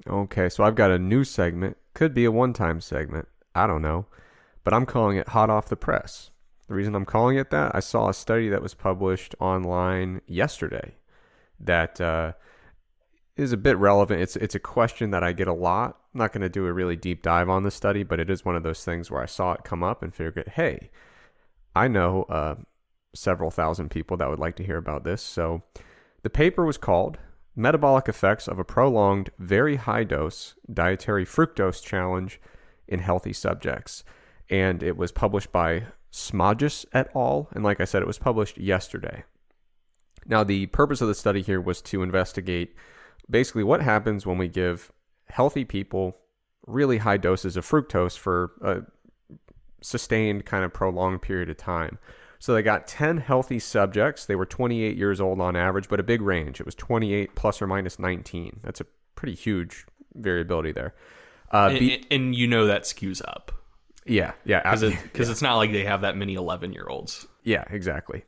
Okay, so I've got a new segment. Could be a one-time segment. I don't know. But I'm calling it hot off the press. The reason I'm calling it that, I saw a study that was published online yesterday that is a bit relevant. It's a question that I get a lot. I'm not going to do a really deep dive on the study, but it is one of those things where I saw it come up and figured, hey, I know several thousand people that would like to hear about this. So the paper was called Metabolic Effects of a Prolonged, Very High Dose Dietary Fructose Challenge in Healthy Subjects. And it was published by Smodges et al. And like I said, it was published yesterday. Now, the purpose of the study here was to investigate basically what happens when we give healthy people really high doses of fructose for a sustained kind of prolonged period of time. So they got 10 healthy subjects. They were 28 years old on average, but a big range. It was 28 plus or minus 19. That's a pretty huge variability there. And you know that skews up. Yeah. Because it's not like they have that many 11-year-olds. Yeah, exactly.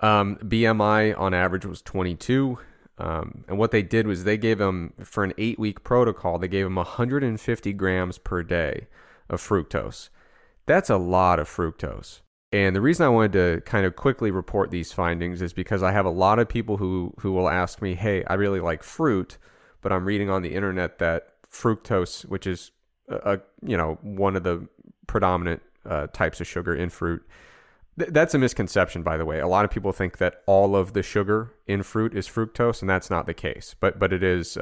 BMI on average was 22. And what they did was they gave them, for an 8-week protocol, they gave them 150 grams per day of fructose. That's a lot of fructose. And the reason I wanted to kind of quickly report these findings is because I have a lot of people who will ask me, hey, I really like fruit, but I'm reading on the internet that fructose, which is one of the predominant types of sugar in fruit. That's a misconception, by the way. A lot of people think that all of the sugar in fruit is fructose, and that's not the case. But it is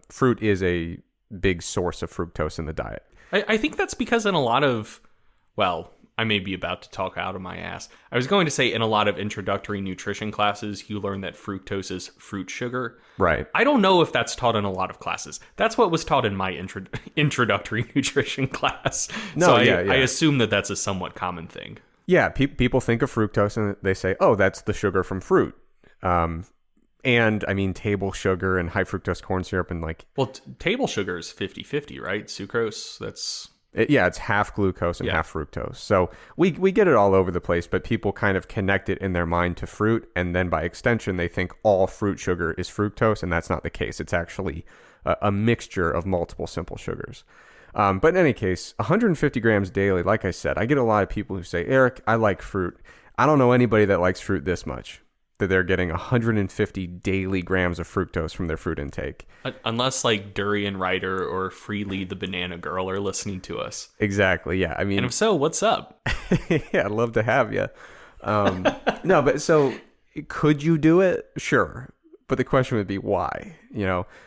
fruit is a big source of fructose in the diet. I think that's because in a lot of, well, I may be about to talk out of my ass. I was going to say in a lot of introductory nutrition classes, you learn that fructose is fruit sugar. Right. I don't know if that's taught in a lot of classes. That's what was taught in my introductory nutrition class. No, so yeah. I assume that that's a somewhat common thing. Yeah, people think of fructose and they say, oh, that's the sugar from fruit. And I mean, table sugar and high fructose corn syrup and like... Well, table sugar is 50-50, right? Sucrose, that's... it's half glucose and half fructose. So we get it all over the place, but people kind of connect it in their mind to fruit. And then by extension, they think all fruit sugar is fructose. And that's not the case. It's actually a mixture of multiple simple sugars. But in any case, 150 grams daily, like I said, I get a lot of people who say, Eric, I like fruit. I don't know anybody that likes fruit this much, that they're getting 150 daily grams of fructose from their fruit intake. Unless like Durian Ryder or Freely the Banana Girl are listening to us. Exactly, yeah. I mean, and if so, what's up? Yeah, I'd love to have you. No, but so could you do it? Sure. But the question would be why,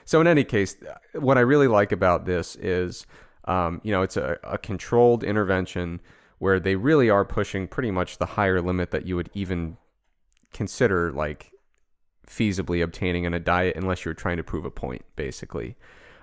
So in any case, what I really like about this is, it's a controlled intervention where they really are pushing pretty much the higher limit that you would even consider like feasibly obtaining in a diet unless you're trying to prove a point, basically.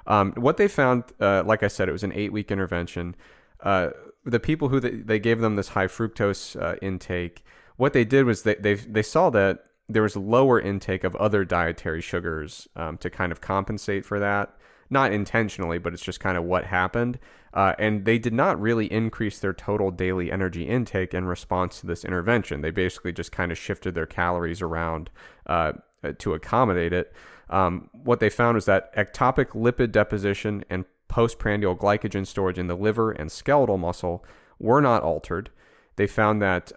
What they found, like I said, it was an 8-week intervention. The people who they gave them this high fructose intake, what they did was they saw that there was lower intake of other dietary sugars to kind of compensate for that. Not intentionally, but it's just kind of what happened. And they did not really increase their total daily energy intake in response to this intervention. They basically just kind of shifted their calories around to accommodate it. What they found was that ectopic lipid deposition and postprandial glycogen storage in the liver and skeletal muscle were not altered. They found that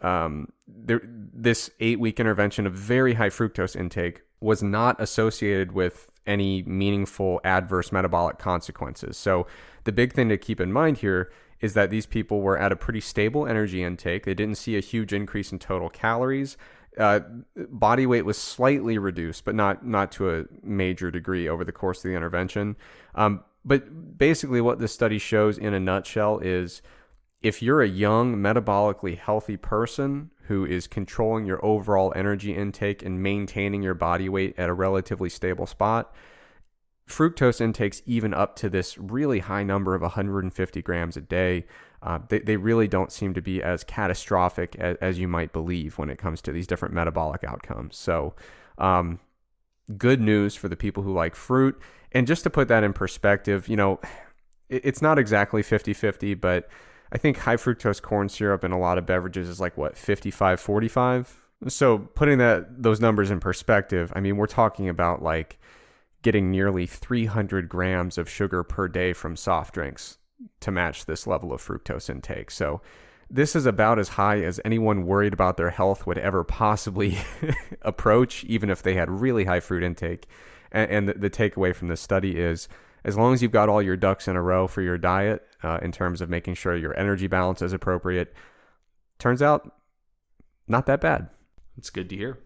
this 8-week intervention of very high fructose intake was not associated with any meaningful adverse metabolic consequences. So the big thing to keep in mind here is that these people were at a pretty stable energy intake. They didn't see a huge increase in total calories. Body weight was slightly reduced, but not to a major degree over the course of the intervention. But basically what this study shows in a nutshell is if you're a young, metabolically healthy person who is controlling your overall energy intake and maintaining your body weight at a relatively stable spot, fructose intakes even up to this really high number of 150 grams a day, they really don't seem to be as catastrophic as you might believe when it comes to these different metabolic outcomes. So good news for the people who like fruit. And just to put that in perspective, it's not exactly 50-50, but I think high fructose corn syrup in a lot of beverages is like 55-45. So putting those numbers in perspective, I mean, we're talking about like getting nearly 300 grams of sugar per day from soft drinks to match this level of fructose intake. So this is about as high as anyone worried about their health would ever possibly approach, even if they had really high fruit intake. And the takeaway from this study is, as long as you've got all your ducks in a row for your diet, in terms of making sure your energy balance is appropriate, turns out not that bad. It's good to hear.